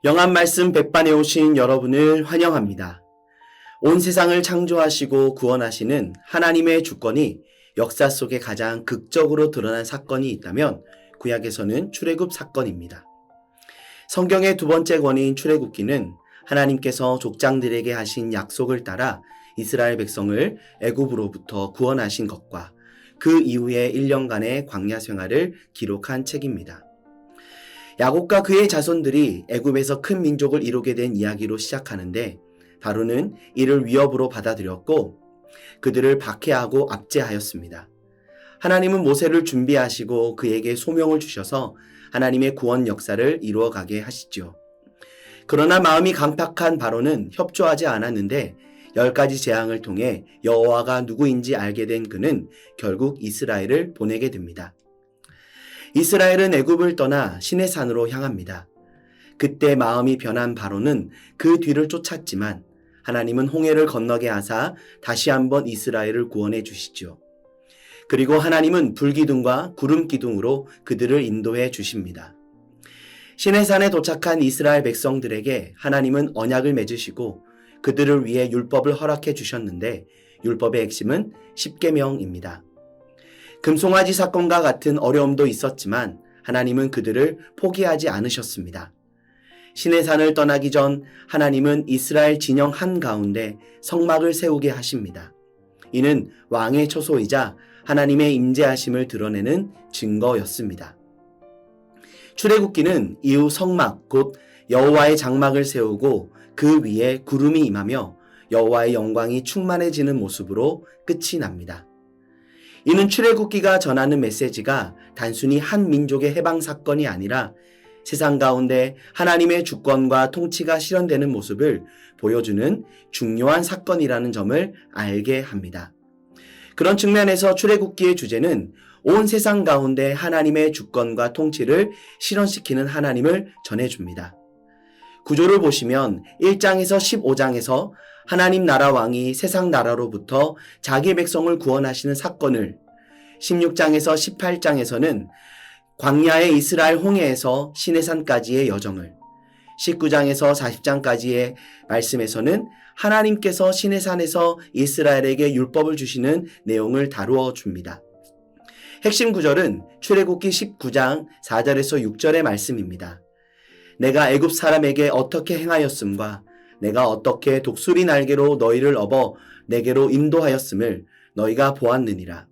영한 말씀 백반에 오신 여러분을 환영합니다. 온 세상을 창조하시고 구원하시는 하나님의 주권이 역사 속에 가장 극적으로 드러난 사건이 있다면 구약에서는 출애굽 사건입니다. 성경의 두 번째 권위인 출애굽기는 하나님께서 족장들에게 하신 약속을 따라 이스라엘 백성을 애굽으로부터 구원하신 것과 그 이후의 1년간의 광야 생활을 기록한 책입니다. 야곱과 그의 자손들이 애굽에서 큰 민족을 이루게 된 이야기로 시작하는데 바로는 이를 위협으로 받아들였고 그들을 박해하고 압제하였습니다. 하나님은 모세를 준비하시고 그에게 소명을 주셔서 하나님의 구원 역사를 이루어가게 하시죠. 그러나 마음이 강팍한 바로는 협조하지 않았는데 10가지 재앙을 통해 여호와가 누구인지 알게 된 그는 결국 이스라엘을 보내게 됩니다. 이스라엘은 애굽을 떠나 시내산으로 향합니다. 그때 마음이 변한 바로는 그 뒤를 쫓았지만 하나님은 홍해를 건너게 하사 다시 한번 이스라엘을 구원해 주시죠. 그리고 하나님은 불기둥과 구름기둥으로 그들을 인도해 주십니다. 시내산에 도착한 이스라엘 백성들에게 하나님은 언약을 맺으시고 그들을 위해 율법을 허락해 주셨는데 율법의 핵심은 십계명입니다. 금송아지 사건과 같은 어려움도 있었지만 하나님은 그들을 포기하지 않으셨습니다. 시내산을 떠나기 전 하나님은 이스라엘 진영 한가운데 성막을 세우게 하십니다. 이는 왕의 처소이자 하나님의 임재하심을 드러내는 증거였습니다. 출애굽기는 이후 성막 곧 여호와의 장막을 세우고 그 위에 구름이 임하며 여호와의 영광이 충만해지는 모습으로 끝이 납니다. 이는 출애굽기가 전하는 메시지가 단순히 한 민족의 해방 사건이 아니라 세상 가운데 하나님의 주권과 통치가 실현되는 모습을 보여주는 중요한 사건이라는 점을 알게 합니다. 그런 측면에서 출애굽기의 주제는 온 세상 가운데 하나님의 주권과 통치를 실현시키는 하나님을 전해줍니다. 구조를 보시면 1장에서 15장에서 하나님 나라 왕이 세상 나라로부터 자기 백성을 구원하시는 사건을 16장에서 18장에서는 광야의 이스라엘 홍해에서 시내산까지의 여정을 19장에서 40장까지의 말씀에서는 하나님께서 시내산에서 이스라엘에게 율법을 주시는 내용을 다루어 줍니다. 핵심 구절은 출애굽기 19장 4절에서 6절의 말씀입니다. 내가 애굽 사람에게 어떻게 행하였음과 내가 어떻게 독수리 날개로 너희를 업어 내게로 인도하였음을 너희가 보았느니라.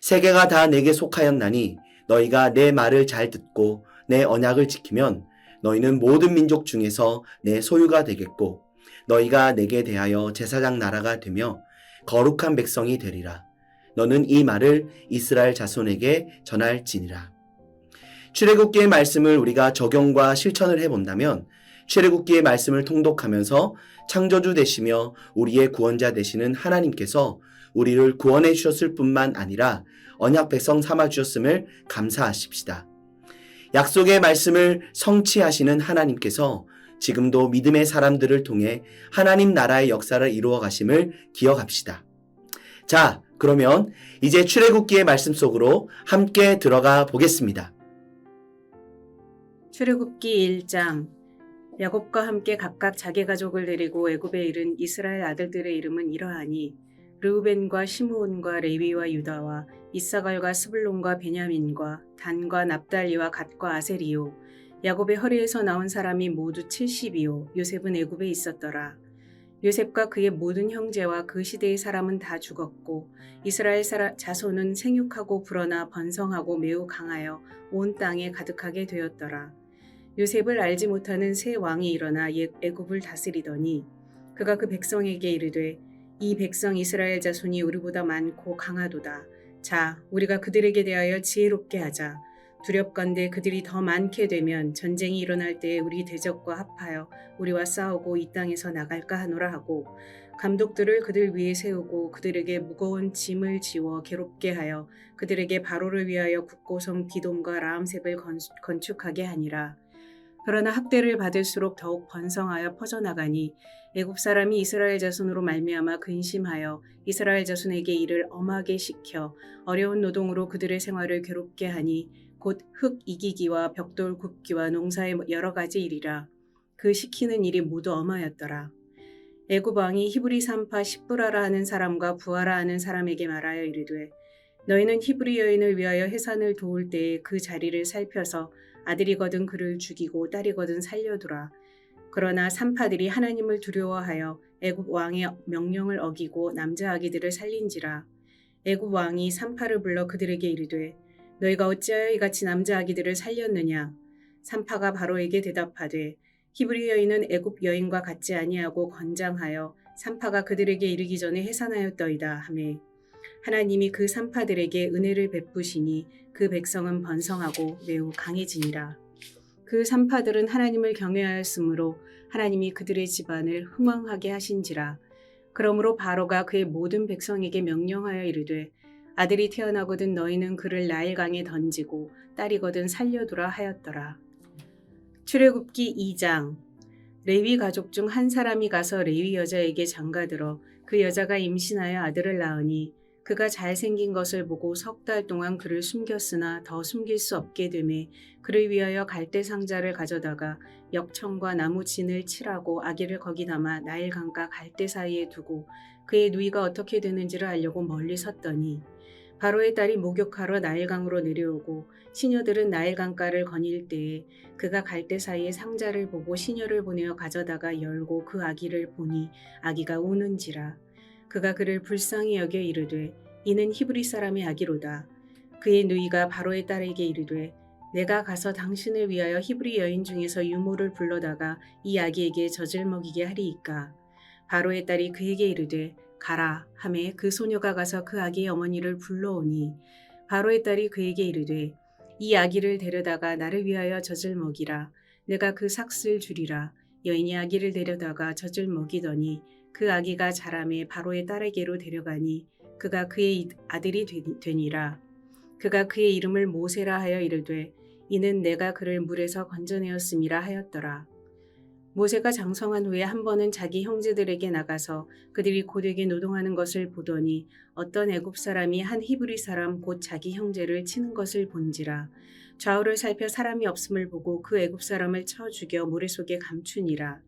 세계가 다 내게 속하였나니 너희가 내 말을 잘 듣고 내 언약을 지키면 너희는 모든 민족 중에서 내 소유가 되겠고 너희가 내게 대하여 제사장 나라가 되며 거룩한 백성이 되리라. 너는 이 말을 이스라엘 자손에게 전할지니라. 출애굽기의 말씀을 우리가 적용과 실천을 해본다면 출애굽기의 말씀을 통독하면서 창조주 되시며 우리의 구원자 되시는 하나님께서 우리를 구원해 주셨을 뿐만 아니라 언약 백성 삼아 주셨음을 감사하십시다. 약속의 말씀을 성취하시는 하나님께서 지금도 믿음의 사람들을 통해 하나님 나라의 역사를 이루어 가심을 기억합시다. 자, 그러면 이제 출애굽기의 말씀 속으로 함께 들어가 보겠습니다. 출애굽기 1장. 야곱과 함께 각각 자기 가족을 데리고 애굽에 이른 이스라엘 아들들의 이름은 이러하니 르우벤과 시므온과 레위와 유다와 이사갈과 스불론과 베냐민과 단과 납달리와 갓과 아셀이요. 야곱의 허리에서 나온 사람이 모두 70이요. 요셉은 애굽에 있었더라. 요셉과 그의 모든 형제와 그 시대의 사람은 다 죽었고 이스라엘 자손은 생육하고 불어나 번성하고 매우 강하여 온 땅에 가득하게 되었더라. 요셉을 알지 못하는 새 왕이 일어나 애굽을 다스리더니 그가 그 백성에게 이르되 이 백성 이스라엘 자손이 우리보다 많고 강하도다. 자, 우리가 그들에게 대하여 지혜롭게 하자. 두렵건대 그들이 더 많게 되면 전쟁이 일어날 때에 우리 대적과 합하여 우리와 싸우고 이 땅에서 나갈까 하노라 하고 감독들을 그들 위에 세우고 그들에게 무거운 짐을 지워 괴롭게 하여 그들에게 바로를 위하여 국고성 기돔과 라암셉을 건축하게 하니라. 그러나 학대를 받을수록 더욱 번성하여 퍼져나가니 애굽 사람이 이스라엘 자손으로 말미암아 근심하여 이스라엘 자손에게 일을 엄하게 시켜 어려운 노동으로 그들의 생활을 괴롭게 하니 곧 흙 이기기와 벽돌 굽기와 농사의 여러 가지 일이라. 그 시키는 일이 모두 엄하였더라. 애굽 왕이 히브리 산파 십부라라 하는 사람과 부하라 하는 사람에게 말하여 이르되 너희는 히브리 여인을 위하여 해산을 도울 때에 그 자리를 살펴서 아들이거든 그를 죽이고 딸이거든 살려두라. 그러나 산파들이 하나님을 두려워하여 애굽 왕의 명령을 어기고 남자 아기들을 살린지라. 애굽 왕이 산파를 불러 그들에게 이르되 너희가 어찌하여 이같이 남자 아기들을 살렸느냐. 산파가 바로에게 대답하되 히브리 여인은 애굽 여인과 같지 아니하고 건장하여 산파가 그들에게 이르기 전에 해산하였더이다 하매 하나님이 그 산파들에게 은혜를 베푸시니 그 백성은 번성하고 매우 강해지니라. 그 산파들은 하나님을 경외하였으므로 하나님이 그들의 집안을 흥왕하게 하신지라. 그러므로 바로가 그의 모든 백성에게 명령하여 이르되 아들이 태어나거든 너희는 그를 나일강에 던지고 딸이거든 살려두라 하였더라. 출애굽기 2장. 레위 가족 중 한 사람이 가서 레위 여자에게 장가들어 그 여자가 임신하여 아들을 낳으니 그가 잘생긴 것을 보고 석 달 동안 그를 숨겼으나 더 숨길 수 없게 되매 그를 위하여 갈대 상자를 가져다가 역청과 나무 진을 칠하고 아기를 거기 담아 나일강과 갈대 사이에 두고 그의 누이가 어떻게 되는지를 알려고 멀리 섰더니 바로의 딸이 목욕하러 나일강으로 내려오고 시녀들은 나일강가를 거닐 때에 그가 갈대 사이에 상자를 보고 시녀를 보내어 가져다가 열고 그 아기를 보니 아기가 우는지라. 그가 그를 불쌍히 여겨 이르되 이는 히브리 사람의 아기로다. 그의 누이가 바로의 딸에게 이르되 내가 가서 당신을 위하여 히브리 여인 중에서 유모를 불러다가 이 아기에게 젖을 먹이게 하리이까. 바로의 딸이 그에게 이르되 가라 하매 그 소녀가 가서 그 아기의 어머니를 불러오니 바로의 딸이 그에게 이르되 이 아기를 데려다가 나를 위하여 젖을 먹이라. 내가 그 삭슬 주리라. 여인이 아기를 데려다가 젖을 먹이더니 그 아기가 자라매 바로의 딸에게로 데려가니 그가 그의 아들이 되니라. 그가 그의 이름을 모세라 하여 이르되 이는 내가 그를 물에서 건져내었음이라 하였더라. 모세가 장성한 후에 한 번은 자기 형제들에게 나가서 그들이 고되게 노동하는 것을 보더니 어떤 애굽 사람이 한 히브리 사람 곧 자기 형제를 치는 것을 본지라. 좌우를 살펴 사람이 없음을 보고 그 애굽 사람을 쳐 죽여 모래 속에 감추니라.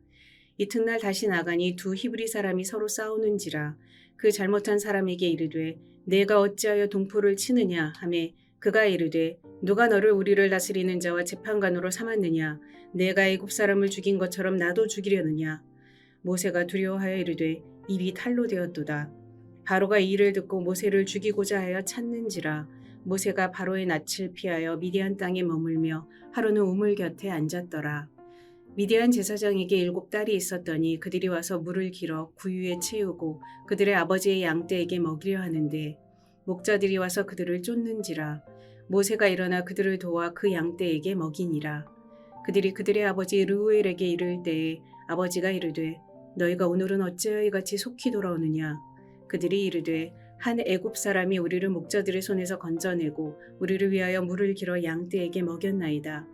이튿날 다시 나가니 두 히브리 사람이 서로 싸우는지라. 그 잘못한 사람에게 이르되 내가 어찌하여 동포를 치느냐 하매 그가 이르되 누가 너를 우리를 다스리는 자와 재판관으로 삼았느냐. 내가 애굽 사람을 죽인 것처럼 나도 죽이려느냐. 모세가 두려워하여 이르되 입이 탈로 되었도다. 바로가 이 일을 듣고 모세를 죽이고자 하여 찾는지라. 모세가 바로의 낯을 피하여 미디안 땅에 머물며 하루는 우물 곁에 앉았더라. 미디안 제사장에게 7 딸이 있었더니 그들이 와서 물을 길어 구유에 채우고 그들의 아버지의 양떼에게 먹이려 하는데 목자들이 와서 그들을 쫓는지라. 모세가 일어나 그들을 도와 그 양떼에게 먹이니라. 그들이 그들의 아버지 르우엘에게 이를 때에 아버지가 이르되 너희가 오늘은 어찌하여 이같이 속히 돌아오느냐. 그들이 이르되 한 애굽 사람이 우리를 목자들의 손에서 건져내고 우리를 위하여 물을 길어 양떼에게 먹였나이다.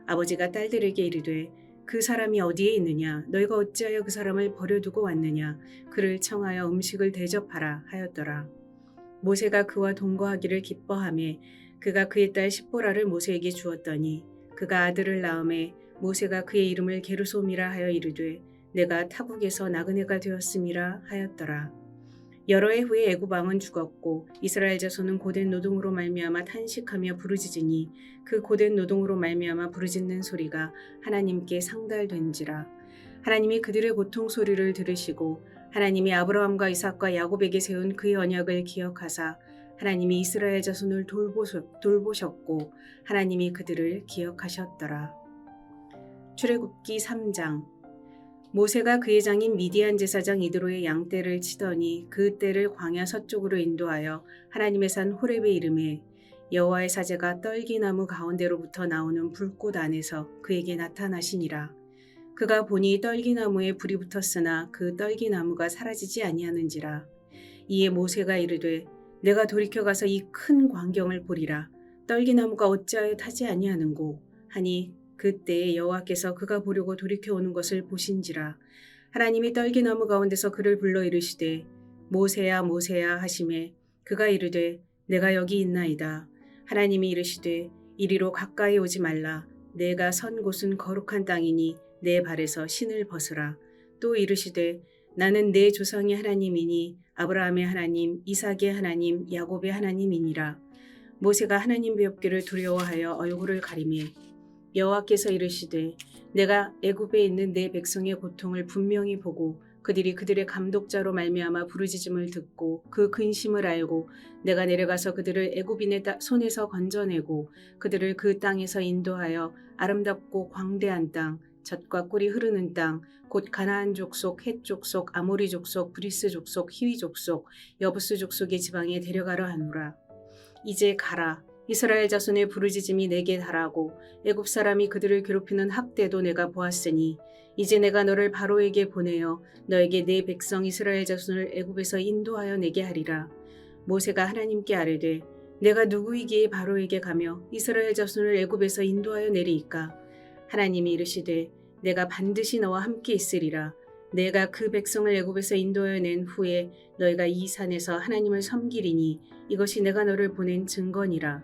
아버지가 딸들에게 이르되 그 사람이 어디에 있느냐. 너희가 어찌하여 그 사람을 버려두고 왔느냐. 그를 청하여 음식을 대접하라 하였더라. 모세가 그와 동거하기를 기뻐하매 그가 그의 딸 십보라를 모세에게 주었더니 그가 아들을 낳음에 모세가 그의 이름을 게르솜이라 하여 이르되 내가 타국에서 나그네가 되었음이라 하였더라. 여러 해 후에 애굽 왕은 죽었고 이스라엘 자손은 고된 노동으로 말미암아 탄식하며 부르짖으니 그 고된 노동으로 말미암아 부르짖는 소리가 하나님께 상달된지라. 하나님이 그들의 고통 소리를 들으시고 하나님이 아브라함과 이삭과 야곱에게 세운 그의 언약을 기억하사 하나님이 이스라엘 자손을 돌보셨고 하나님이 그들을 기억하셨더라. 출애굽기 3장. 모세가 그의 장인 미디안 제사장 이드로의 양떼를 치더니 그 떼를 광야 서쪽으로 인도하여 하나님의 산 호렙에 이르매 여호와의 사제가 떨기나무 가운데로부터 나오는 불꽃 안에서 그에게 나타나시니라. 그가 보니 떨기나무에 불이 붙었으나 그 떨기나무가 사라지지 아니하는지라. 이에 모세가 이르되 내가 돌이켜 가서 이 큰 광경을 보리라. 떨기나무가 어찌하여 타지 아니하는고 하니 그때에 여호와께서 그가 보려고 돌이켜 오는 것을 보신지라. 하나님이 떨기나무 가운데서 그를 불러 이르시되 모세야 모세야 하시매 그가 이르되 내가 여기 있나이다. 하나님이 이르시되 이리로 가까이 오지 말라. 내가 선 곳은 거룩한 땅이니 내 발에서 신을 벗으라. 또 이르시되 나는 내 조상의 하나님이니 아브라함의 하나님, 이삭의 하나님, 야곱의 하나님이니라. 모세가 하나님 뵙기를 두려워하여 얼굴을 가리매 여호와께서 이르시되 내가 애굽에 있는 내 백성의 고통을 분명히 보고 그들이 그들의 감독자로 말미암아 부르짖음을 듣고 그 근심을 알고 내가 내려가서 그들을 애굽인의 손에서 건져내고 그들을 그 땅에서 인도하여 아름답고 광대한 땅, 젖과 꿀이 흐르는 땅, 곧 가나안 족속, 헷 족속, 아모리 족속, 브리스 족속, 히위 족속, 여부스 족속의 지방에 데려가려 하노라. 이제 가라. 이스라엘 자손의 부르짖음이 내게 달하고 애굽 사람이 그들을 괴롭히는 학대도 내가 보았으니 이제 내가 너를 바로에게 보내어 너에게 내 백성 이스라엘 자손을 애굽에서 인도하여 내게 하리라. 모세가 하나님께 아뢰되 내가 누구이기에 바로에게 가며 이스라엘 자손을 애굽에서 인도하여 내리이까. 하나님이 이르시되 내가 반드시 너와 함께 있으리라. 내가 그 백성을 애굽에서 인도하여 낸 후에 너희가 이 산에서 하나님을 섬기리니 이것이 내가 너를 보낸 증거니라.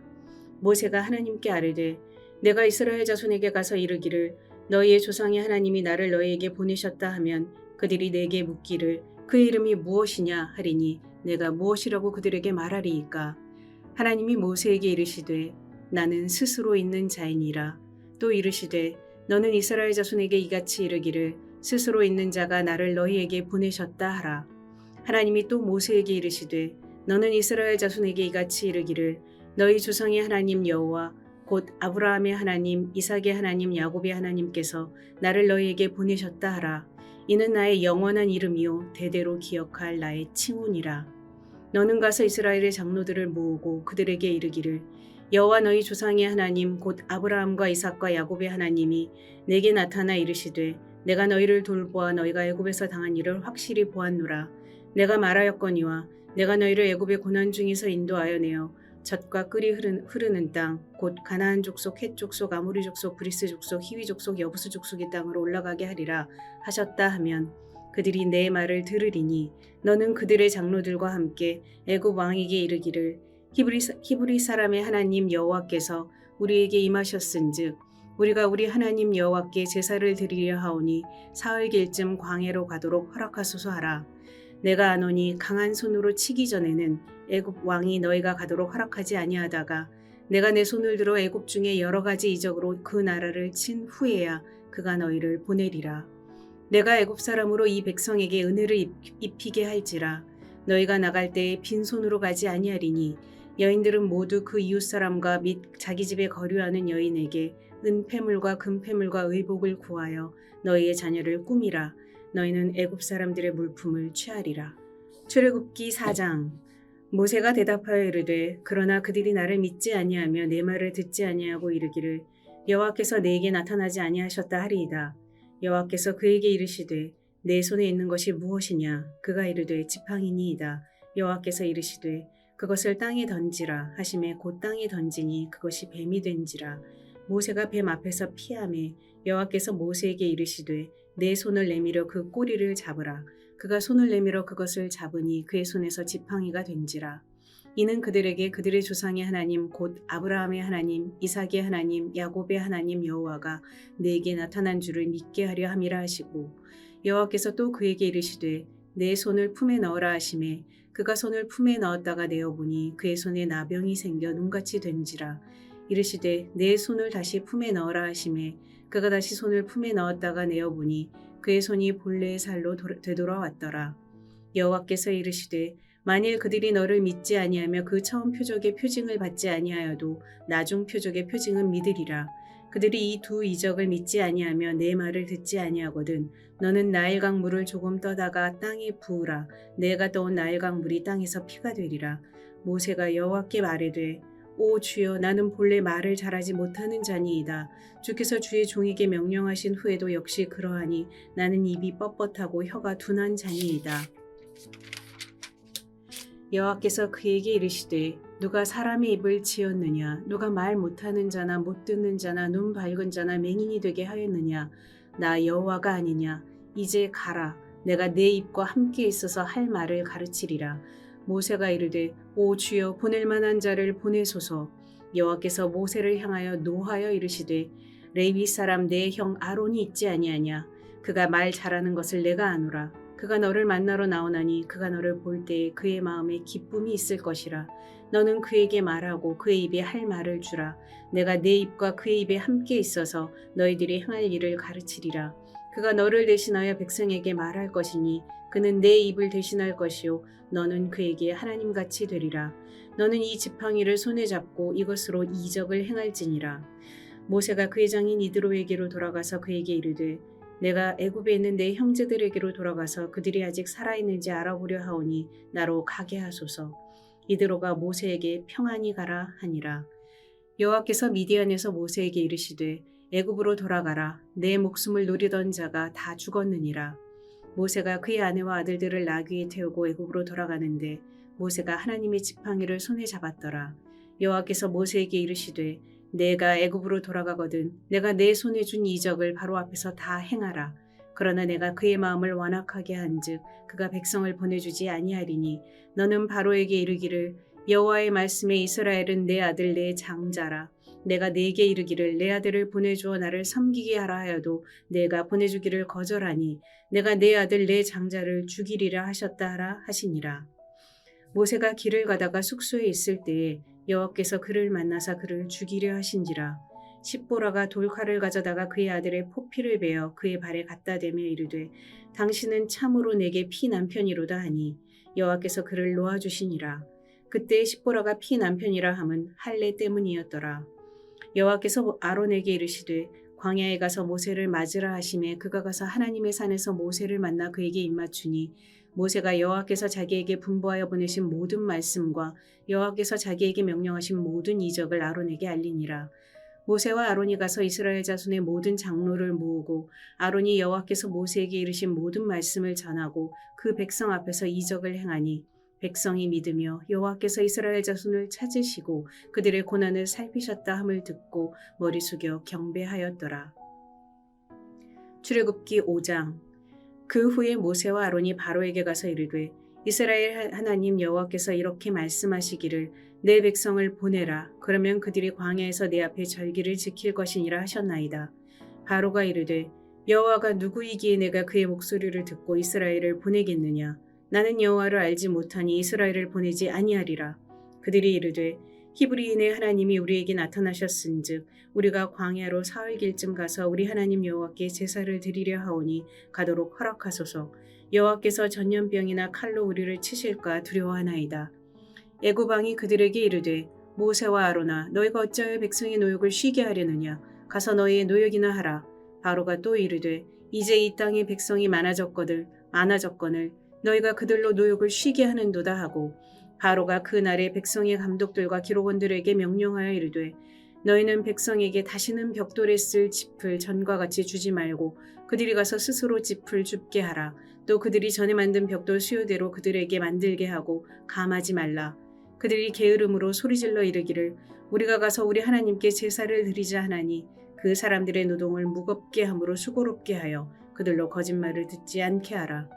모세가 하나님께 아뢰되 내가 이스라엘 자손에게 가서 이르기를 너희의 조상의 하나님이 나를 너희에게 보내셨다 하면 그들이 내게 묻기를 그 이름이 무엇이냐 하리니 내가 무엇이라고 그들에게 말하리이까. 하나님이 모세에게 이르시되 나는 스스로 있는 자이니라. 또 이르시되 너는 이스라엘 자손에게 이같이 이르기를 스스로 있는 자가 나를 너희에게 보내셨다 하라. 하나님이 또 모세에게 이르시되 너는 이스라엘 자손에게 이같이 이르기를 너희 조상의 하나님 여호와 곧 아브라함의 하나님, 이삭의 하나님, 야곱의 하나님께서 나를 너희에게 보내셨다 하라. 이는 나의 영원한 이름이요 대대로 기억할 나의 칭훈이라. 너는 가서 이스라엘의 장로들을 모으고 그들에게 이르기를 여호와 너희 조상의 하나님 곧 아브라함과 이삭과 야곱의 하나님이 내게 나타나 이르시되 내가 너희를 돌보아 너희가 애굽에서 당한 일을 확실히 보았노라. 내가 말하였거니와 내가 너희를 애굽의 고난 중에서 인도하여 내어 젖과 꿀이 흐르는 땅, 곧 가나안 족속, 헷 족속, 아모리 족속, 브리스 족속, 히위 족속, 여부스 족속의 땅으로 올라가게 하리라 하셨다 하면 그들이 내 말을 들으리니 너는 그들의 장로들과 함께 애굽 왕에게 이르기를 히브리 사람의 하나님 여호와께서 우리에게 임하셨은즉 우리가 우리 하나님 여호와께 제사를 드리려 하오니 사흘길쯤 광야로 가도록 허락하소서 하라. 내가 아노니 강한 손으로 치기 전에는 애굽 왕이 너희가 가도록 허락하지 아니하다가 내가 내 손을 들어 애굽 중에 여러 가지 이적으로 그 나라를 친 후에야 그가 너희를 보내리라. 내가 애굽 사람으로 이 백성에게 은혜를 입히게 할지라. 너희가 나갈 때에 빈손으로 가지 아니하리니 여인들은 모두 그 이웃 사람과 및 자기 집에 거류하는 여인에게 은폐물과 금폐물과 의복을 구하여 너희의 자녀를 꾸미라. 너희는 애굽 사람들의 물품을 취하리라. 출애굽기 4장. 모세가 대답하여 이르되 그러나 그들이 나를 믿지 아니하며 내 말을 듣지 아니하고 이르기를 여호와께서 내게 나타나지 아니하셨다 하리이다. 여호와께서 그에게 이르시되 내 손에 있는 것이 무엇이냐. 그가 이르되 지팡이니이다. 여호와께서 이르시되 그것을 땅에 던지라 하시매 곧 땅에 던지니 그것이 뱀이 된지라. 모세가 뱀 앞에서 피하매 여호와께서 모세에게 이르시되 내 손을 내밀어 그 꼬리를 잡으라. 그가 손을 내밀어 그것을 잡으니 그의 손에서 지팡이가 된지라. 이는 그들에게 그들의 조상의 하나님 곧 아브라함의 하나님, 이삭의 하나님, 야곱의 하나님 여호와가 내게 나타난 줄을 믿게 하려 함이라 하시고 여호와께서 또 그에게 이르시되 내 손을 품에 넣으라 하시매 그가 손을 품에 넣었다가 내어보니 그의 손에 나병이 생겨 눈같이 된지라. 이르시되 내 손을 다시 품에 넣으라 하시매 그가 다시 손을 품에 넣었다가 내어보니 그의 손이 본래의 살로 되돌아왔더라. 여호와께서 이르시되 만일 그들이 너를 믿지 아니하며 그 처음 표적의 표징을 받지 아니하여도 나중 표적의 표징은 믿으리라. 그들이 이 두 이적을 믿지 아니하며 내 말을 듣지 아니하거든 너는 나일강 물을 조금 떠다가 땅에 부으라. 내가 떠온 나일강 물이 땅에서 피가 되리라. 모세가 여호와께 말하되 오 주여 나는 본래 말을 잘하지 못하는 자니이다. 주께서 주의 종에게 명령하신 후에도 역시 그러하니 나는 입이 뻣뻣하고 혀가 둔한 자니이다. 여호와께서 그에게 이르시되 누가 사람의 입을 지었느냐. 누가 말 못하는 자나 못 듣는 자나 눈 밝은 자나 맹인이 되게 하였느냐. 나 여호와가 아니냐. 이제 가라. 내가 내 입과 함께 있어서 할 말을 가르치리라. 모세가 이르되 오 주여 보낼 만한 자를 보내소서. 여호와께서 모세를 향하여 노하여 이르시되 레위 사람 내 형 아론이 있지 아니하냐. 그가 말 잘하는 것을 내가 아노라. 그가 너를 만나러 나오나니 그가 너를 볼 때에 그의 마음에 기쁨이 있을 것이라. 너는 그에게 말하고 그의 입에 할 말을 주라. 내가 내 입과 그의 입에 함께 있어서 너희들이 행할 일을 가르치리라. 그가 너를 대신하여 백성에게 말할 것이니 그는 내 입을 대신할 것이요 너는 그에게 하나님같이 되리라. 너는 이 지팡이를 손에 잡고 이것으로 이적을 행할지니라. 모세가 그의 장인 이드로에게로 돌아가서 그에게 이르되 내가 애굽에 있는 내 형제들에게로 돌아가서 그들이 아직 살아있는지 알아보려 하오니 나로 가게 하소서. 이드로가 모세에게 평안히 가라 하니라. 여호와께서 미디안에서 모세에게 이르시되 애굽으로 돌아가라. 내 목숨을 노리던 자가 다 죽었느니라. 모세가 그의 아내와 아들들을 나귀에 태우고 애굽으로 돌아가는데 모세가 하나님의 지팡이를 손에 잡았더라. 여호와께서 모세에게 이르시되 내가 애굽으로 돌아가거든 내가 내 손에 준 이적을 바로 앞에서 다 행하라. 그러나 내가 그의 마음을 완악하게 한즉 그가 백성을 보내주지 아니하리니 너는 바로에게 이르기를 여호와의 말씀에 이스라엘은 내 아들 내 장자라. 내가 네게 이르기를 내 아들을 보내주어 나를 섬기게 하라 하여도 내가 보내주기를 거절하니 내가 내 아들 내 장자를 죽이리라 하셨다 하라 하시니라. 모세가 길을 가다가 숙소에 있을 때에 여호와께서 그를 만나사 그를 죽이려 하신지라. 십보라가 돌칼을 가져다가 그의 아들의 포피를 베어 그의 발에 갖다 대며 이르되 당신은 참으로 내게 피 남편이로다 하니 여호와께서 그를 놓아주시니라. 그때 십보라가 피 남편이라 함은 할례 때문이었더라. 여호와께서 아론에게 이르시되 광야에 가서 모세를 맞으라 하시매 그가 가서 하나님의 산에서 모세를 만나 그에게 입맞추니 모세가 여호와께서 자기에게 분부하여 보내신 모든 말씀과 여호와께서 자기에게 명령하신 모든 이적을 아론에게 알리니라. 모세와 아론이 가서 이스라엘 자손의 모든 장로를 모으고 아론이 여호와께서 모세에게 이르신 모든 말씀을 전하고 그 백성 앞에서 이적을 행하니 백성이 믿으며 여호와께서 이스라엘 자손을 찾으시고 그들의 고난을 살피셨다 함을 듣고 머리 숙여 경배하였더라. 출애굽기 5장. 그 후에 모세와 아론이 바로에게 가서 이르되 이스라엘 하나님 여호와께서 이렇게 말씀하시기를 내 백성을 보내라. 그러면 그들이 광야에서 내 앞에 절기를 지킬 것이니라 하셨나이다. 바로가 이르되 여호와가 누구이기에 내가 그의 목소리를 듣고 이스라엘을 보내겠느냐. 나는 여호와를 알지 못하니 이스라엘을 보내지 아니하리라. 그들이 이르되 히브리인의 하나님이 우리에게 나타나셨은즉 우리가 광야로 사흘길쯤 가서 우리 하나님 여호와께 제사를 드리려 하오니 가도록 허락하소서. 여호와께서 전염병이나 칼로 우리를 치실까 두려워하나이다. 애굽 왕이 그들에게 이르되 모세와 아론아 너희가 어찌하여 백성의 노역을 쉬게 하려느냐. 가서 너희의 노역이나 하라. 바로가 또 이르되 이제 이 땅에 백성이 많아졌거늘 너희가 그들로 노역을 쉬게 하는도다 하고 바로가 그 날에 백성의 감독들과 기록원들에게 명령하여 이르되 너희는 백성에게 다시는 벽돌에 쓸 짚을 전과 같이 주지 말고 그들이 가서 스스로 짚을 줍게 하라. 또 그들이 전에 만든 벽돌 수요대로 그들에게 만들게 하고 감하지 말라. 그들이 게으름으로 소리질러 이르기를 우리가 가서 우리 하나님께 제사를 드리자 하나니 그 사람들의 노동을 무겁게 함으로 수고롭게 하여 그들로 거짓말을 듣지 않게 하라.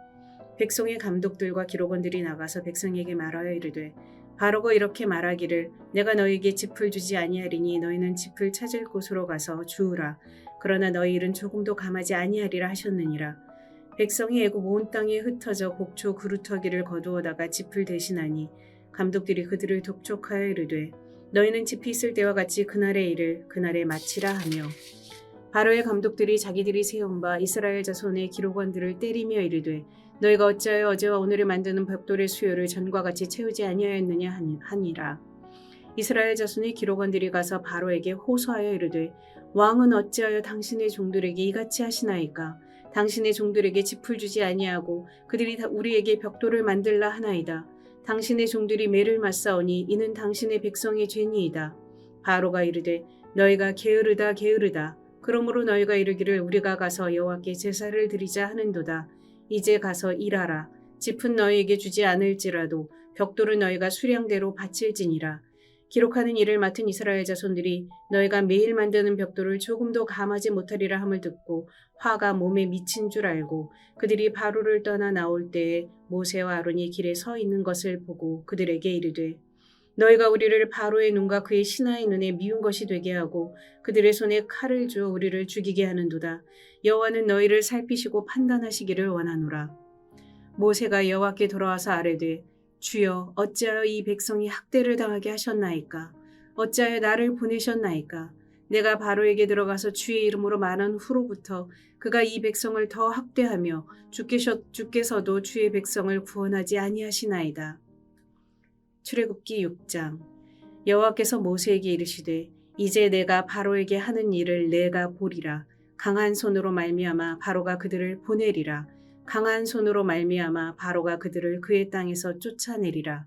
백성의 감독들과 기록원들이 나가서 백성에게 말하여 이르되 바로가 이렇게 말하기를 내가 너희에게 짚을 주지 아니하리니 너희는 짚을 찾을 곳으로 가서 주우라. 그러나 너희 일은 조금도 감하지 아니하리라 하셨느니라. 백성이 애굽 온 땅에 흩어져 곡초 그루터기를 거두어다가 짚을 대신하니 감독들이 그들을 독촉하여 이르되 너희는 짚이 있을 때와 같이 그날의 일을 그날에 마치라 하며 바로의 감독들이 자기들이 세운 바 이스라엘 자손의 기록원들을 때리며 이르되 너희가 어찌하여 어제와 오늘을 만드는 벽돌의 수요를 전과 같이 채우지 아니하였느냐 하니라. 이스라엘 자손의 기록원들이 가서 바로에게 호소하여 이르되 왕은 어찌하여 당신의 종들에게 이같이 하시나이까. 당신의 종들에게 짚을 주지 아니하고 그들이 다 우리에게 벽돌을 만들라 하나이다. 당신의 종들이 매를 맞사오니 이는 당신의 백성의 죄니이다. 바로가 이르되 너희가 게으르다. 그러므로 너희가 이르기를 우리가 가서 여호와께 제사를 드리자 하는도다. 이제 가서 일하라. 짚은 너희에게 주지 않을지라도 벽돌은 너희가 수량대로 바칠지니라. 기록하는 일을 맡은 이스라엘 자손들이 너희가 매일 만드는 벽돌을 조금도 감하지 못하리라 함을 듣고 화가 몸에 미친 줄 알고 그들이 바로를 떠나 나올 때에 모세와 아론이 길에 서 있는 것을 보고 그들에게 이르되 너희가 우리를 바로의 눈과 그의 신하의 눈에 미운 것이 되게 하고 그들의 손에 칼을 주어 우리를 죽이게 하는도다. 여호와는 너희를 살피시고 판단하시기를 원하노라. 모세가 여호와께 돌아와서 아뢰되 주여 어찌하여 이 백성이 학대를 당하게 하셨나이까? 어찌하여 나를 보내셨나이까? 내가 바로에게 들어가서 주의 이름으로 말한 후로부터 그가 이 백성을 더 학대하며 주께서도 주의 백성을 구원하지 아니하시나이다. 출애굽기 6장. 여호와께서 모세에게 이르시되 이제 내가 바로에게 하는 일을 내가 보리라. 강한 손으로 말미암아 바로가 그들을 보내리라. 강한 손으로 말미암아 바로가 그들을 그의 땅에서 쫓아내리라.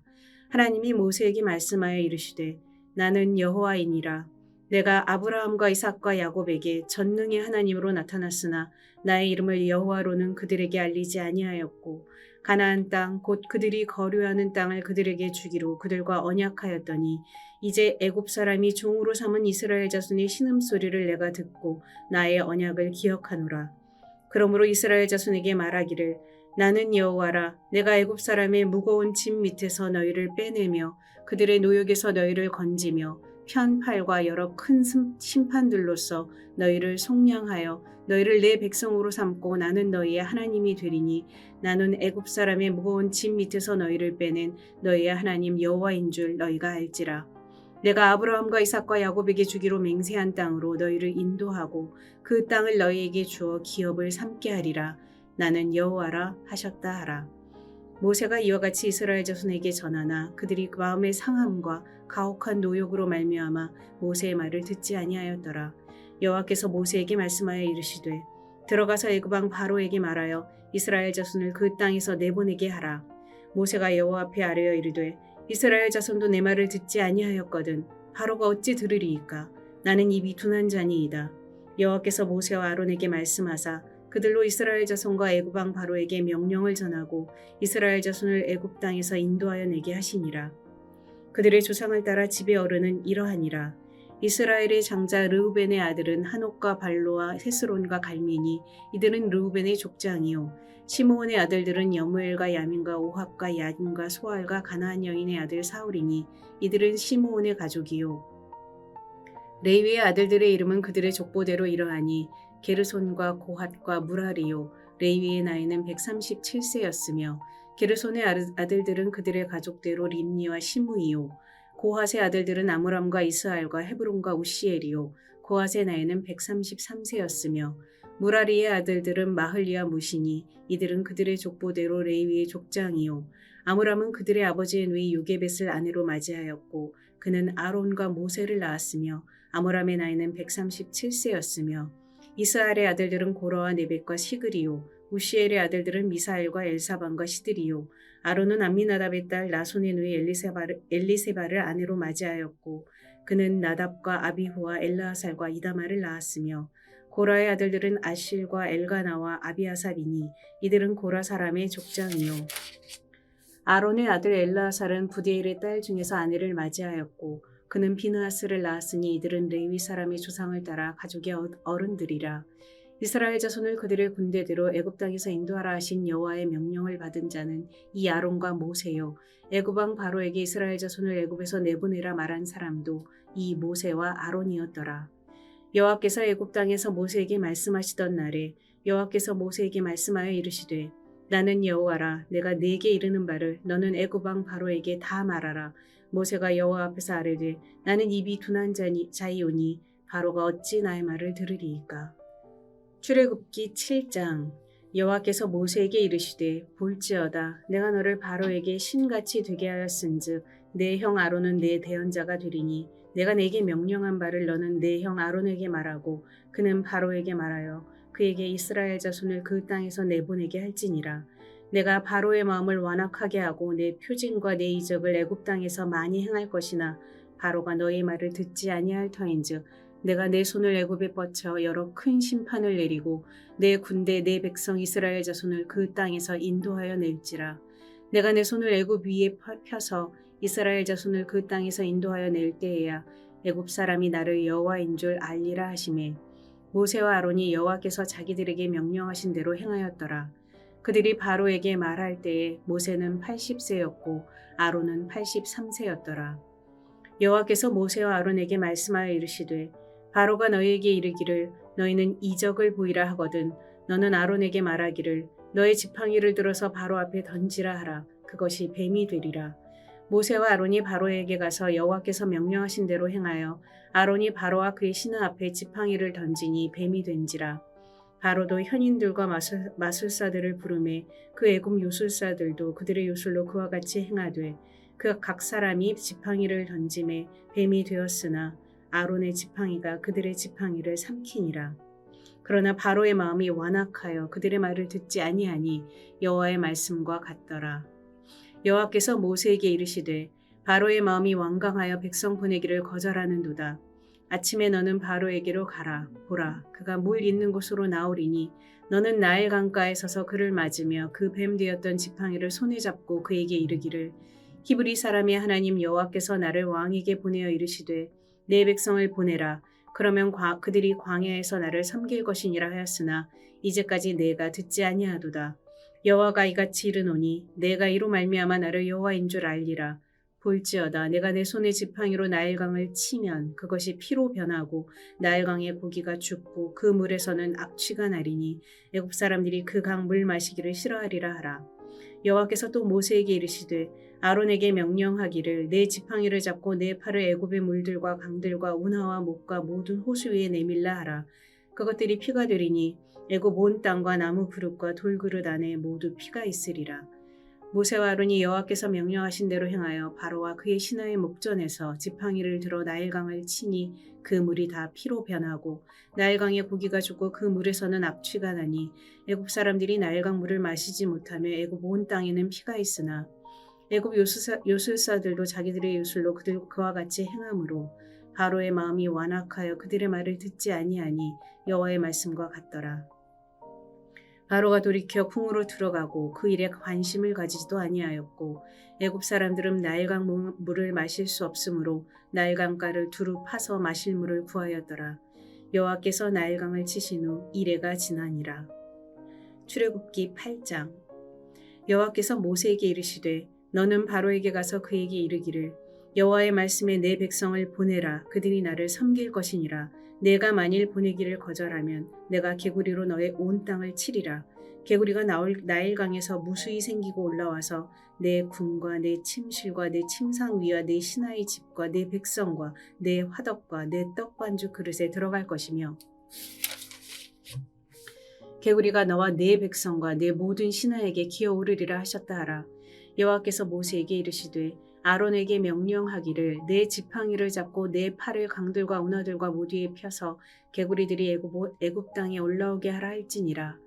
하나님이 모세에게 말씀하여 이르시되 나는 여호와이니라. 내가 아브라함과 이삭과 야곱에게 전능의 하나님으로 나타났으나 나의 이름을 여호와로는 그들에게 알리지 아니하였고 가나안 땅 곧 그들이 거류하는 땅을 그들에게 주기로 그들과 언약하였더니 이제 애굽 사람이 종으로 삼은 이스라엘 자손의 신음소리를 내가 듣고 나의 언약을 기억하노라. 그러므로 이스라엘 자손에게 말하기를 나는 여호와라. 내가 애굽 사람의 무거운 짐 밑에서 너희를 빼내며 그들의 노역에서 너희를 건지며 편팔과 여러 큰 심판들로서 너희를 속량하여 너희를 내 백성으로 삼고 나는 너희의 하나님이 되리니 나는 애굽 사람의 무거운 짐 밑에서 너희를 빼낸 너희의 하나님 여호와인 줄 너희가 알지라. 내가 아브라함과 이삭과 야곱에게 주기로 맹세한 땅으로 너희를 인도하고 그 땅을 너희에게 주어 기업을 삼게 하리라. 나는 여호와라 하셨다 하라. 모세가 이와 같이 이스라엘 자손에게 전하나 그들이 그 마음의 상함과 가혹한 노역으로 말미암아 모세의 말을 듣지 아니하였더라. 여호와께서 모세에게 말씀하여 이르시되 들어가서 애굽 왕 바로에게 말하여 이스라엘 자손을 그 땅에서 내보내게 하라. 모세가 여호와 앞에 아뢰어 이르되 이스라엘 자손도 내 말을 듣지 아니하였거든 바로가 어찌 들으리이까? 나는 입이 둔한 자니이다. 여호와께서 모세와 아론에게 말씀하사 그들로 이스라엘 자손과 애굽 왕 바로에게 명령을 전하고 이스라엘 자손을 애굽 땅에서 인도하여 내게 하시니라. 그들의 조상을 따라 집의 어른은 이러하니라. 이스라엘의 장자 르우벤의 아들은 한옥과 발로와 헤스론과 갈미니 이들은 르우벤의 족장이요. 시므온의 아들들은 여무엘과 야민과 오합과 야딘과 소알과 가나안 여인의 아들 사울이니 이들은 시므온의 가족이요. 레위의 아들들의 이름은 그들의 족보대로 이러하니 게르손과 고핫과 무라리요. 레위의 나이는 137세였으며 게르손의 아들들은 그들의 가족대로 림니와 시므이요. 고핫의 아들들은 아므람과 이스알과 헤브론과 우시엘이요. 고핫의 나이는 133세였으며 무라리의 아들들은 마흘리와 무시니 이들은 그들의 족보대로 레위의 족장이요. 아므람은 그들의 아버지의 누이 요게벳을 아내로 맞이하였고 그는 아론과 모세를 낳았으며 아므람의 나이는 137세였으며 이스알의 아들들은 고라와 네벳과 시그리요. 우시엘의 아들들은 미사엘과 엘사반과 시드리요. 아론은 암미나답의 딸 나손의 누이 엘리세바를 아내로 맞이하였고 그는 나답과 아비후와 엘라아살과 이다마를 낳았으며 고라의 아들들은 아실과 엘가나와 아비아삽이니 이들은 고라 사람의 족장이요. 아론의 아들 엘라아살은 부디엘의 딸 중에서 아내를 맞이하였고 그는 비느하스를 낳았으니 이들은 레위 사람의 조상을 따라 가족의 어른들이라. 이스라엘 자손을 그들의 군대대로 애굽 땅에서 인도하라 하신 여호와의 명령을 받은 자는 이 아론과 모세요. 애굽 왕 바로에게 이스라엘 자손을 애굽에서 내보내라 말한 사람도 이 모세와 아론이었더라. 여호와께서 애굽 땅에서 모세에게 말씀하시던 날에 여호와께서 모세에게 말씀하여 이르시되 나는 여호와라. 내가 네게 이르는 바를 너는 애굽 왕 바로에게 다 말하라. 모세가 여호와 앞에서 아뢰되 나는 입이 둔한 자이오니 바로가 어찌 나의 말을 들으리이까. 출애굽기 7장. 여호와께서 모세에게 이르시되 볼지어다 내가 너를 바로에게 신같이 되게 하였은즉 내 형 아론은 내 대언자가 되리니 내가 네게 명령한 바를 너는 내 형 아론에게 말하고 그는 바로에게 말하여 그에게 이스라엘 자손을 그 땅에서 내보내게 할지니라. 내가 바로의 마음을 완악하게 하고 내 표징과 내 이적을 애굽 땅에서 많이 행할 것이나 바로가 너의 말을 듣지 아니할 터인즉 내가 내 손을 애굽에 뻗쳐 여러 큰 심판을 내리고 내 군대 내 백성 이스라엘 자손을 그 땅에서 인도하여 낼지라. 내가 내 손을 애굽 위에 펴서 이스라엘 자손을 그 땅에서 인도하여 낼 때에야 애굽 사람이 나를 여호와인 줄 알리라 하시매 모세와 아론이 여호와께서 자기들에게 명령하신 대로 행하였더라. 그들이 바로에게 말할 때에 모세는 80세였고 아론은 83세였더라. 여호와께서 모세와 아론에게 말씀하여 이르시되 바로가 너희에게 이르기를 너희는 이적을 보이라 하거든 너는 아론에게 말하기를 너의 지팡이를 들어서 바로 앞에 던지라 하라. 그것이 뱀이 되리라. 모세와 아론이 바로에게 가서 여호와께서 명령하신 대로 행하여 아론이 바로와 그의 신하 앞에 지팡이를 던지니 뱀이 된지라. 바로도 현인들과 마술사들을 부르매 그 애굽 요술사들도 그들의 요술로 그와 같이 행하되 그 각 사람이 지팡이를 던짐에 뱀이 되었으나 아론의 지팡이가 그들의 지팡이를 삼키니라. 그러나 바로의 마음이 완악하여 그들의 말을 듣지 아니하니 여호와의 말씀과 같더라. 여호와께서 모세에게 이르시되 바로의 마음이 완강하여 백성 보내기를 거절하는도다. 아침에 너는 바로에게로 가라. 보라, 그가 물 있는 곳으로 나오리니 너는 나일 강가에 서서 그를 맞으며 그 뱀 되었던 지팡이를 손에 잡고 그에게 이르기를 히브리 사람의 하나님 여호와께서 나를 왕에게 보내어 이르시되 내 백성을 보내라. 그러면 그들이 광야에서 나를 섬길 것이니라 하였으나 이제까지 내가 듣지 아니하도다. 여호와가 이같이 이르노니 내가 이로 말미암아 나를 여호와인 줄 알리라. 볼지어다 내가 내 손의 지팡이로 나일강을 치면 그것이 피로 변하고 나일강의 고기가 죽고 그 물에서는 악취가 나리니 애굽 사람들이 그 강 물 마시기를 싫어하리라 하라. 여호와께서 또 모세에게 이르시되 아론에게 명령하기를 내 지팡이를 잡고 내 팔을 애굽의 물들과 강들과 운하와 목과 모든 호수 위에 내밀라 하라. 그것들이 피가 되리니 애굽 온 땅과 나무 그릇과 돌 그릇 안에 모두 피가 있으리라. 모세와 아론이 여호와께서 명령하신 대로 행하여 바로와 그의 신하의 목전에서 지팡이를 들어 나일강을 치니 그 물이 다 피로 변하고 나일강의 고기가 죽고 그 물에서는 악취가 나니 애굽 사람들이 나일강 물을 마시지 못하며 애굽 온 땅에는 피가 있으나 애굽 요술사들도 자기들의 요술로 그와 같이 행함으로 바로의 마음이 완악하여 그들의 말을 듣지 아니하니 여호와의 말씀과 같더라. 바로가 돌이켜 궁으로 들어가고 그 일에 관심을 가지지도 아니하였고 애굽 사람들은 나일강 물을 마실 수 없으므로 나일강가를 두루 파서 마실 물을 구하였더라. 여호와께서 나일강을 치신 후 이레가 지나니라. 출애굽기 8장. 여호와께서 모세에게 이르시되 너는 바로에게 가서 그에게 이르기를 여호와의 말씀에 내 백성을 보내라. 그들이 나를 섬길 것이니라. 내가 만일 보내기를 거절하면 내가 개구리로 너의 온 땅을 치리라. 개구리가 나일강에서 무수히 생기고 올라와서 내 궁과 내 침실과 내 침상 위와 내 신하의 집과 내 백성과 내 화덕과 내 떡반죽 그릇에 들어갈 것이며 개구리가 너와 내 백성과 내 모든 신하에게 기어오르리라 하셨다 하라. 여호와께서 모세에게 이르시되 아론에게 명령하기를 내 지팡이를 잡고 내 팔을 강들과 운하들과 모두에 펴서 개구리들이 애굽 땅에 올라오게 하라 할지니라.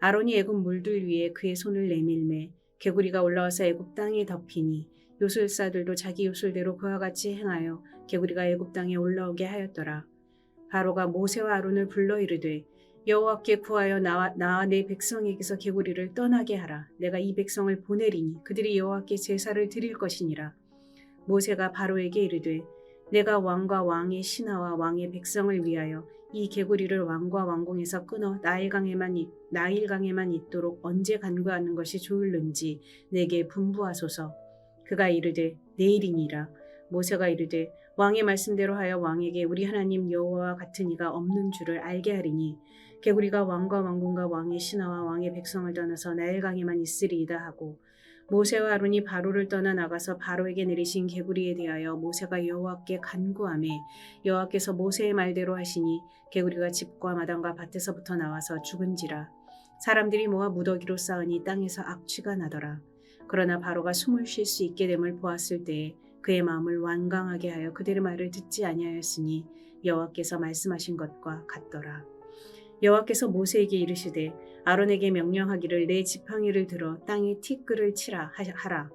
아론이 애굽 물들 위에 그의 손을 내밀매 개구리가 올라와서 애굽 땅에 덮이니 요술사들도 자기 요술대로 그와 같이 행하여 개구리가 애굽 땅에 올라오게 하였더라. 바로가 모세와 아론을 불러 이르되 여호와께 구하여 나와 내 백성에게서 개구리를 떠나게 하라. 내가 이 백성을 보내리니 그들이 여호와께 제사를 드릴 것이니라. 모세가 바로에게 이르되 내가 왕과 왕의 신하와 왕의 백성을 위하여 이 개구리를 왕과 왕궁에서 끊어 나일강에만 있도록 언제 간구하는 것이 좋을는지 내게 분부하소서. 그가 이르되 내일이니라. 모세가 이르되 왕의 말씀대로 하여 왕에게 우리 하나님 여호와와 같은 이가 없는 줄을 알게 하리니 개구리가 왕과 왕궁과 왕의 신하와 왕의 백성을 떠나서 나일강에만 있으리이다 하고 모세와 아론이 바로를 떠나 나가서 바로에게 내리신 개구리에 대하여 모세가 여호와께 간구하매 여호와께서 모세의 말대로 하시니 개구리가 집과 마당과 밭에서부터 나와서 죽은지라. 사람들이 모아 무더기로 쌓으니 땅에서 악취가 나더라. 그러나 바로가 숨을 쉴 수 있게 됨을 보았을 때에 그의 마음을 완강하게 하여 그들의 말을 듣지 아니하였으니 여호와께서 말씀하신 것과 같더라. 여호와께서 모세에게 이르시되 아론에게 명령하기를 내 지팡이를 들어 땅에 티끌을 치라 하라.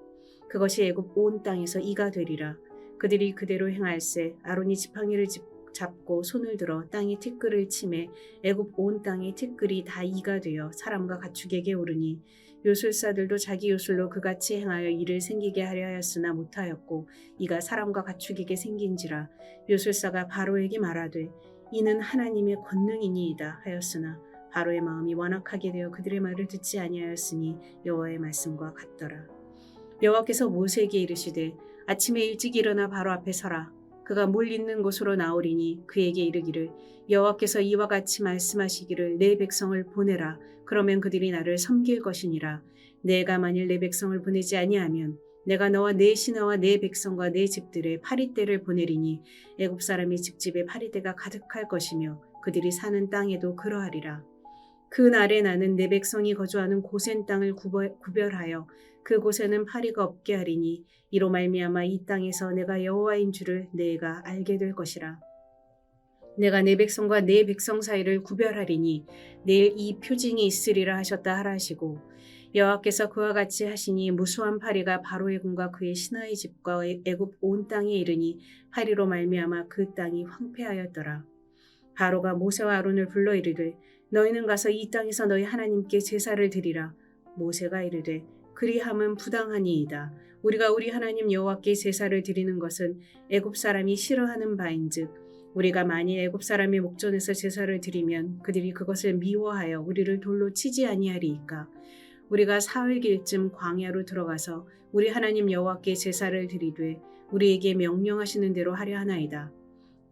그것이 애굽 온 땅에서 이가 되리라. 그들이 그대로 행할세. 아론이 지팡이를 잡고 손을 들어 땅에 티끌을 치매 애굽 온 땅에 티끌이 다 이가 되어 사람과 가축에게 오르니 요술사들도 자기 요술로 그같이 행하여 이를 생기게 하려 하였으나 못하였고 이가 사람과 가축에게 생긴지라. 요술사가 바로에게 말하되 이는 하나님의 권능이니이다 하였으나 바로의 마음이 완악하게 되어 그들의 말을 듣지 아니하였으니 여호와의 말씀과 같더라. 여호와께서 모세에게 이르시되 아침에 일찍 일어나 바로 앞에 서라. 그가 물 있는 곳으로 나오리니 그에게 이르기를 여호와께서 이와 같이 말씀하시기를 내 백성을 보내라. 그러면 그들이 나를 섬길 것이니라. 내가 만일 내 백성을 보내지 아니하면 내가 너와 내 신하와 내 백성과 내 집들에 파리떼를 보내리니 애굽 사람이 집집에 파리떼가 가득할 것이며 그들이 사는 땅에도 그러하리라. 그 날에 나는 내 백성이 거주하는 고센 땅을 구별하여 그곳에는 파리가 없게 하리니 이로 말미암아 이 땅에서 내가 여호와인 줄을 내가 알게 될 것이라. 내가 내 백성과 내 백성 사이를 구별하리니 내일 이 표징이 있으리라 하셨다 하라 하시고 여호와께서 그와 같이 하시니 무수한 파리가 바로의 궁과 그의 신하의 집과 애굽 온 땅에 이르니 파리로 말미암아 그 땅이 황폐하였더라. 바로가 모세와 아론을 불러 이르되 너희는 가서 이 땅에서 너희 하나님께 제사를 드리라. 모세가 이르되 그리함은 부당하니이다. 우리가 우리 하나님 여호와께 제사를 드리는 것은 애굽 사람이 싫어하는 바인즉 우리가 만일 애굽 사람의 목전에서 제사를 드리면 그들이 그것을 미워하여 우리를 돌로 치지 아니하리이까. 우리가 사흘길쯤 광야로 들어가서 우리 하나님 여호와께 제사를 드리되 우리에게 명령하시는 대로 하려 하나이다.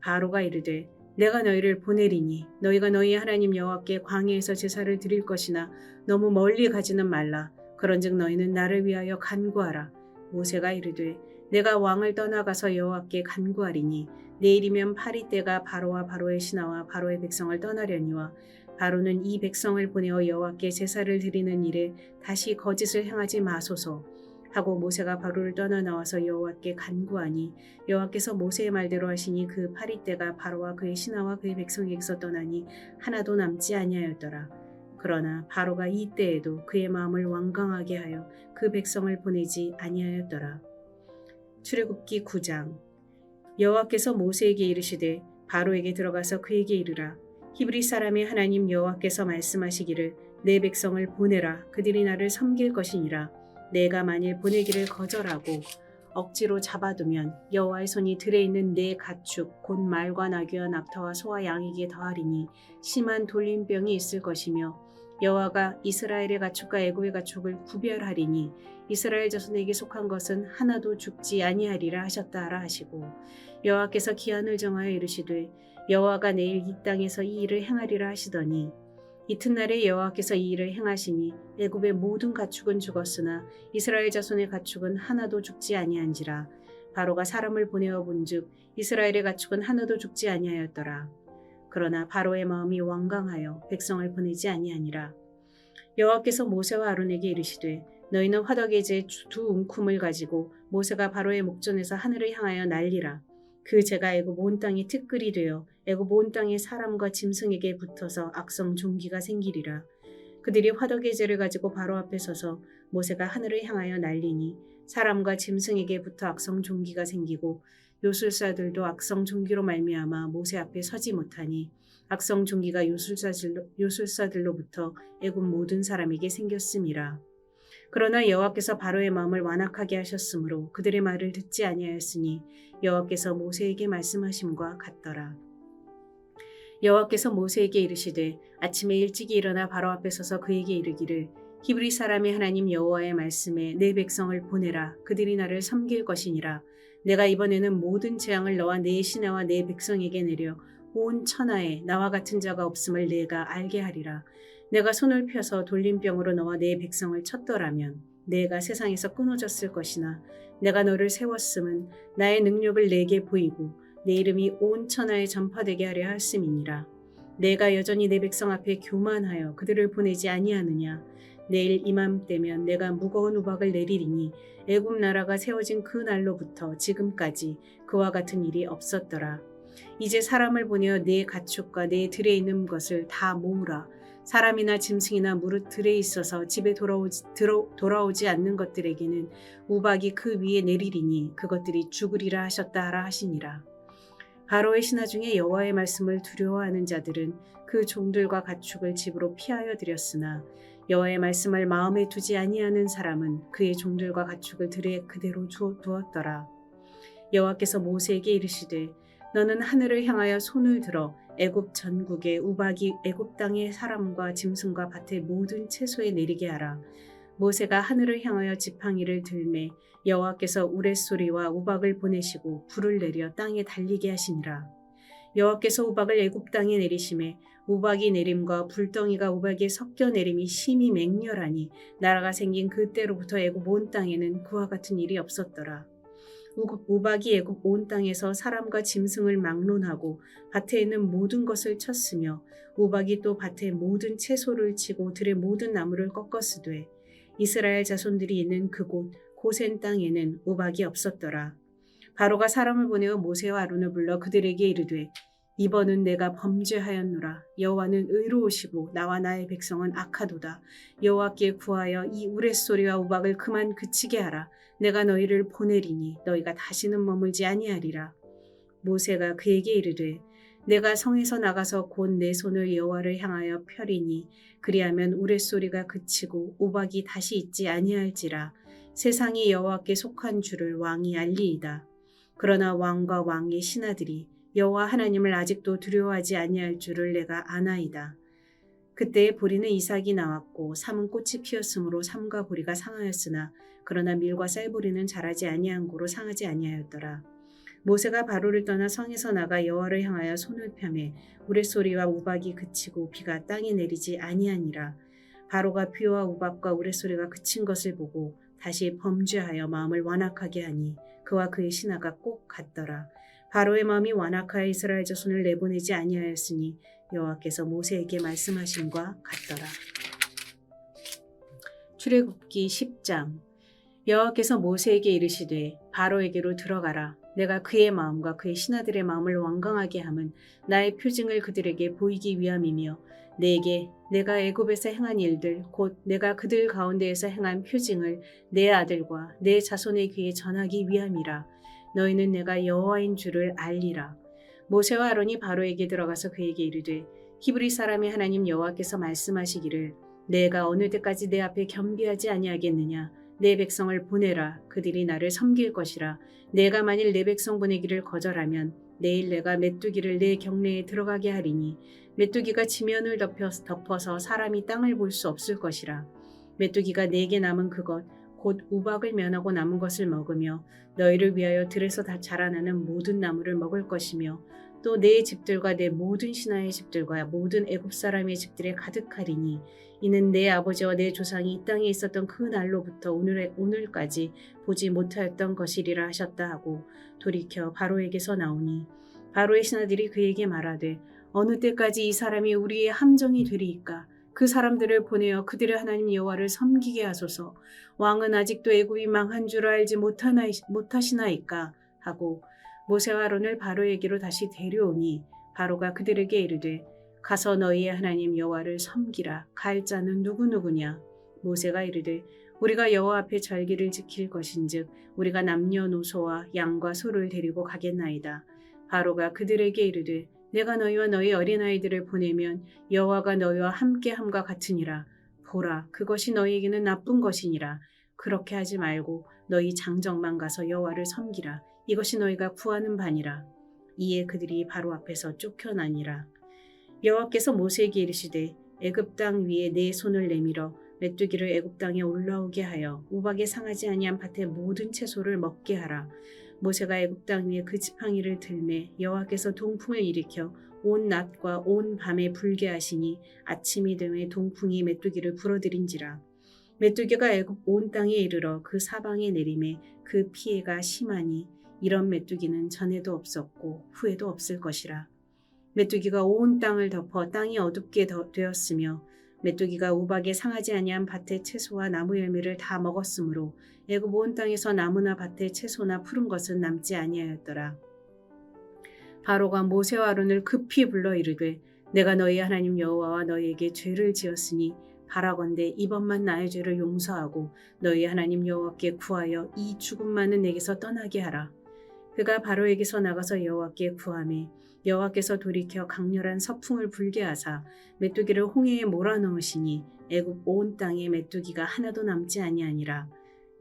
바로가 이르되 내가 너희를 보내리니 너희가 너희 하나님 여호와께 광야에서 제사를 드릴 것이나 너무 멀리 가지는 말라. 그런즉 너희는 나를 위하여 간구하라. 모세가 이르되 내가 왕을 떠나가서 여호와께 간구하리니 내일이면 파리떼가 바로와 바로의 신하와 바로의 백성을 떠나려니와 바로는 이 백성을 보내어 여호와께 제사를 드리는 일에 다시 거짓을 행하지 마소서 하고 모세가 바로를 떠나 나와서 여호와께 간구하니 여호와께서 모세의 말대로 하시니 그 파리떼가 바로와 그의 신하와 그의 백성에게서 떠나니 하나도 남지 아니하였더라. 그러나 바로가 이 때에도 그의 마음을 완강하게 하여 그 백성을 보내지 아니하였더라. 출애굽기 9장. 여호와께서 모세에게 이르시되 바로에게 들어가서 그에게 이르라. 히브리 사람의 하나님 여호와께서 말씀하시기를 내 백성을 보내라. 그들이 나를 섬길 것이니라. 내가 만일 보내기를 거절하고 억지로 잡아두면 여호와의 손이 들에 있는 내 가축 곧 말과 나귀와 낙타와 소와 양에게 더하리니 심한 돌림병이 있을 것이며 여호와가 이스라엘의 가축과 애굽의 가축을 구별하리니 이스라엘 자손에게 속한 것은 하나도 죽지 아니하리라 하셨다 하라 하시고 여호와께서 기한을 정하여 이르시되 여호와가 내일 이 땅에서 이 일을 행하리라 하시더니 이튿날에 여호와께서 이 일을 행하시니 애굽의 모든 가축은 죽었으나 이스라엘 자손의 가축은 하나도 죽지 아니한지라. 바로가 사람을 보내어 본즉 이스라엘의 가축은 하나도 죽지 아니하였더라. 그러나 바로의 마음이 완강하여 백성을 보내지 아니하니라. 여호와께서 모세와 아론에게 이르시되 너희는 화덕의 재 두 움큼을 가지고 모세가 바로의 목전에서 하늘을 향하여 날리라. 그 재가 애굽 온 땅에 티끌이 되어 애굽 온 땅의 사람과 짐승에게 붙어서 악성 종기가 생기리라. 그들이 화덕의 재를 가지고 바로 앞에 서서 모세가 하늘을 향하여 날리니 사람과 짐승에게 붙어 악성 종기가 생기고 요술사들도 악성 종기로 말미암아 모세 앞에 서지 못하니 악성 종기가 요술사들로부터 애굽 모든 사람에게 생겼음이라. 그러나 여호와께서 바로의 마음을 완악하게 하셨으므로 그들의 말을 듣지 아니하였으니 여호와께서 모세에게 말씀하심과 같더라. 여호와께서 모세에게 이르시되 아침에 일찍이 일어나 바로 앞에 서서 그에게 이르기를 히브리 사람의 하나님 여호와의 말씀에 내 백성을 보내라. 그들이 나를 섬길 것이니라. 내가 이번에는 모든 재앙을 너와 내 신하와 내 백성에게 내려 온 천하에 나와 같은 자가 없음을 내가 알게 하리라. 내가 손을 펴서 돌림병으로 너와 내 백성을 쳤더라면 내가 세상에서 끊어졌을 것이나 내가 너를 세웠음은 나의 능력을 내게 보이고 내 이름이 온 천하에 전파되게 하려 하심이니라. 내가 여전히 내 백성 앞에 교만하여 그들을 보내지 아니하느냐. 내일 이맘때면 내가 무거운 우박을 내리리니 애굽 나라가 세워진 그 날로부터 지금까지 그와 같은 일이 없었더라. 이제 사람을 보내어 내 가축과 내 들에 있는 것을 다 모으라. 사람이나 짐승이나 무릇 들에 있어서 집에 돌아오지 않는 것들에게는 우박이 그 위에 내리리니 그것들이 죽으리라 하셨다 하라 하시니라. 바로의 신하 중에 여호와의 말씀을 두려워하는 자들은 그 종들과 가축을 집으로 피하여 들였으나 여호와의 말씀을 마음에 두지 아니하는 사람은 그의 종들과 가축을 들에 그대로 두었더라. 여호와께서 모세에게 이르시되 너는 하늘을 향하여 손을 들어 애굽 전국에 우박이 애굽 땅의 사람과 짐승과 밭의 모든 채소에 내리게 하라. 모세가 하늘을 향하여 지팡이를 들매 여호와께서 우레소리와 우박을 보내시고 불을 내려 땅에 달리게 하시니라. 여호와께서 우박을 애굽 땅에 내리심에 우박이 내림과 불덩이가 우박에 섞여 내림이 심히 맹렬하니 나라가 생긴 그때로부터 애굽 온 땅에는 그와 같은 일이 없었더라. 우박이 애굽 온 땅에서 사람과 짐승을 막론하고 밭에 있는 모든 것을 쳤으며 우박이 또 밭의 모든 채소를 치고 들의 모든 나무를 꺾었으되 이스라엘 자손들이 있는 그곳 고센 땅에는 우박이 없었더라. 바로가 사람을 보내어 모세와 아론을 불러 그들에게 이르되 이번은 내가 범죄하였노라. 여호와는 의로우시고 나와 나의 백성은 악하도다. 여호와께 구하여 이 우레소리와 우박을 그만 그치게 하라. 내가 너희를 보내리니 너희가 다시는 머물지 아니하리라. 모세가 그에게 이르되 내가 성에서 나가서 곧 내 손을 여호와를 향하여 펴리니 그리하면 우레소리가 그치고 우박이 다시 있지 아니할지라. 세상이 여호와께 속한 줄을 왕이 알리이다. 그러나 왕과 왕의 신하들이 여호와 하나님을 아직도 두려워하지 아니할 줄을 내가 아나이다. 그때에 보리는 이삭이 나왔고 삼은 꽃이 피었으므로 삼과 보리가 상하였으나 그러나 밀과 쌀보리는 자라지 아니한 고로 상하지 아니하였더라. 모세가 바로를 떠나 성에서 나가 여호와를 향하여 손을 펴매 우레소리와 우박이 그치고 비가 땅에 내리지 아니하니라. 바로가 비와 우박과 우레소리가 그친 것을 보고 다시 범죄하여 마음을 완악하게 하니 그와 그의 신하가 꼭 같더라. 바로의 마음이 완악하여 이스라엘 자손을 내보내지 아니하였으니 여호와께서 모세에게 말씀하심과 같더라. 출애굽기 10장. 여호와께서 모세에게 이르시되 바로에게로 들어가라. 내가 그의 마음과 그의 신하들의 마음을 완강하게 함은 나의 표징을 그들에게 보이기 위함이며 내게 내가 애굽에서 행한 일들 곧 내가 그들 가운데에서 행한 표징을 내 아들과 내 자손의 귀에 전하기 위함이라. 너희는 내가 여호와인 줄을 알리라. 모세와 아론이 바로에게 들어가서 그에게 이르되 히브리 사람의 하나님 여호와께서 말씀하시기를 내가 어느 때까지 내 앞에 겸비하지 아니하겠느냐. 내 백성을 보내라. 그들이 나를 섬길 것이라. 내가 만일 내 백성 보내기를 거절하면 내일 내가 메뚜기를 내 경내에 들어가게 하리니 메뚜기가 지면을 덮어서 사람이 땅을 볼 수 없을 것이라. 메뚜기가 내게 남은 그것 곧 우박을 면하고 남은 것을 먹으며 너희를 위하여 들에서 다 자라나는 모든 나무를 먹을 것이며 또 내 집들과 내 모든 신하의 집들과 모든 애굽 사람의 집들에 가득하리니 이는 내 아버지와 내 조상이 이 땅에 있었던 그 날로부터 오늘까지 보지 못하였던 것이리라 하셨다 하고 돌이켜 바로에게서 나오니 바로의 신하들이 그에게 말하되 어느 때까지 이 사람이 우리의 함정이 되리이까. 그 사람들을 보내어 그들의 하나님 여호와를 섬기게 하소서. 왕은 아직도 애굽이 망한 줄 알지 못하시나이까 하고 모세와 아론을 바로에게로 다시 데려오니 바로가 그들에게 이르되 가서 너희의 하나님 여호와를 섬기라. 갈 자는 누구누구냐. 모세가 이르되 우리가 여호와 앞에 절기를 지킬 것인즉 우리가 남녀노소와 양과 소를 데리고 가겠나이다. 바로가 그들에게 이르되 내가 너희와 너희 어린아이들을 보내면 여호와가 너희와 함께함과 같으니라. 보라, 그것이 너희에게는 나쁜 것이니라. 그렇게 하지 말고 너희 장정만 가서 여호와를 섬기라. 이것이 너희가 구하는 바니라. 이에 그들이 바로 앞에서 쫓겨나니라. 여호와께서 모세에게 이르시되 애굽 땅 위에 내 손을 내밀어 메뚜기를 애굽 땅에 올라오게 하여 우박에 상하지 아니한 밭의 모든 채소를 먹게 하라. 모세가 애굽 땅 위에 그 지팡이를 들매 여호와께서 동풍을 일으켜 온 낮과 온 밤에 불게 하시니 아침이 되매 동풍이 메뚜기를 불어들인지라. 메뚜기가 애굽 온 땅에 이르러 그 사방에 내림에 그 피해가 심하니 이런 메뚜기는 전에도 없었고 후에도 없을 것이라. 메뚜기가 온 땅을 덮어 땅이 어둡게 되었으며 메뚜기가 우박에 상하지 아니한 밭의 채소와 나무 열매를 다 먹었으므로 애굽 온 땅에서 나무나 밭의 채소나 푸른 것은 남지 아니하였더라. 바로가 모세와 아론을 급히 불러 이르되 내가 너희 하나님 여호와와 너희에게 죄를 지었으니 바라건대 이번만 나의 죄를 용서하고 너희 하나님 여호와께 구하여 이 죽음만은 내게서 떠나게 하라. 그가 바로에게서 나가서 여호와께 구하매 여호와께서 돌이켜 강렬한 서풍을 불게 하사 메뚜기를 홍해에 몰아넣으시니 애굽 온 땅에 메뚜기가 하나도 남지 아니하니라.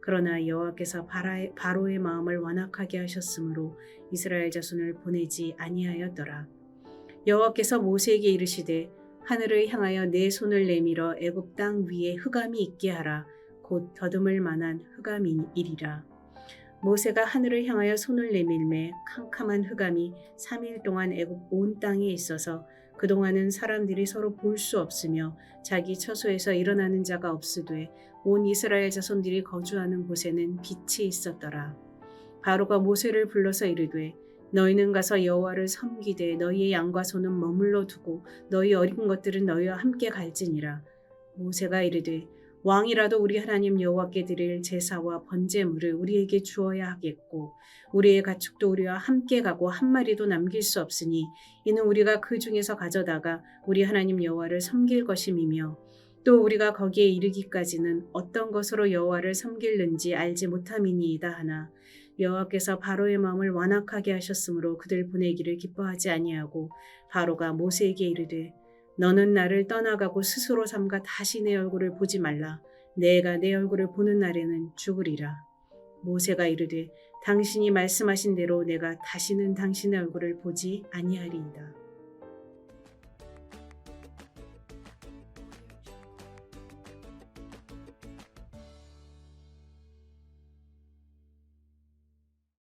그러나 여호와께서 바로의 마음을 완악하게 하셨으므로 이스라엘 자손을 보내지 아니하였더라. 여호와께서 모세에게 이르시되 하늘을 향하여 내 손을 내밀어 애굽 땅 위에 흑암이 있게 하라. 곧 더듬을 만한 흑암이리라. 모세가 하늘을 향하여 손을 내밀매 캄캄한 흑암이 3일 동안 애굽 온 땅에 있어서 그동안은 사람들이 서로 볼 수 없으며 자기 처소에서 일어나는 자가 없으되 온 이스라엘 자손들이 거주하는 곳에는 빛이 있었더라. 바로가 모세를 불러서 이르되 너희는 가서 여호와를 섬기되 너희의 양과 소는 머물러 두고 너희 어린 것들은 너희와 함께 갈지니라. 모세가 이르되 왕이라도 우리 하나님 여호와께 드릴 제사와 번제물을 우리에게 주어야 하겠고 우리의 가축도 우리와 함께 가고 한 마리도 남길 수 없으니 이는 우리가 그 중에서 가져다가 우리 하나님 여호와를 섬길 것임이며 또 우리가 거기에 이르기까지는 어떤 것으로 여호와를 섬길는지 알지 못함이니이다 하나 여호와께서 바로의 마음을 완악하게 하셨으므로 그들 보내기를 기뻐하지 아니하고 바로가 모세에게 이르되 너는 나를 떠나가고 스스로 삼가 다시 내 얼굴을 보지 말라. 내가 내 얼굴을 보는 날에는 죽으리라. 모세가 이르되 당신이 말씀하신 대로 내가 다시는 당신의 얼굴을 보지 아니하리이다.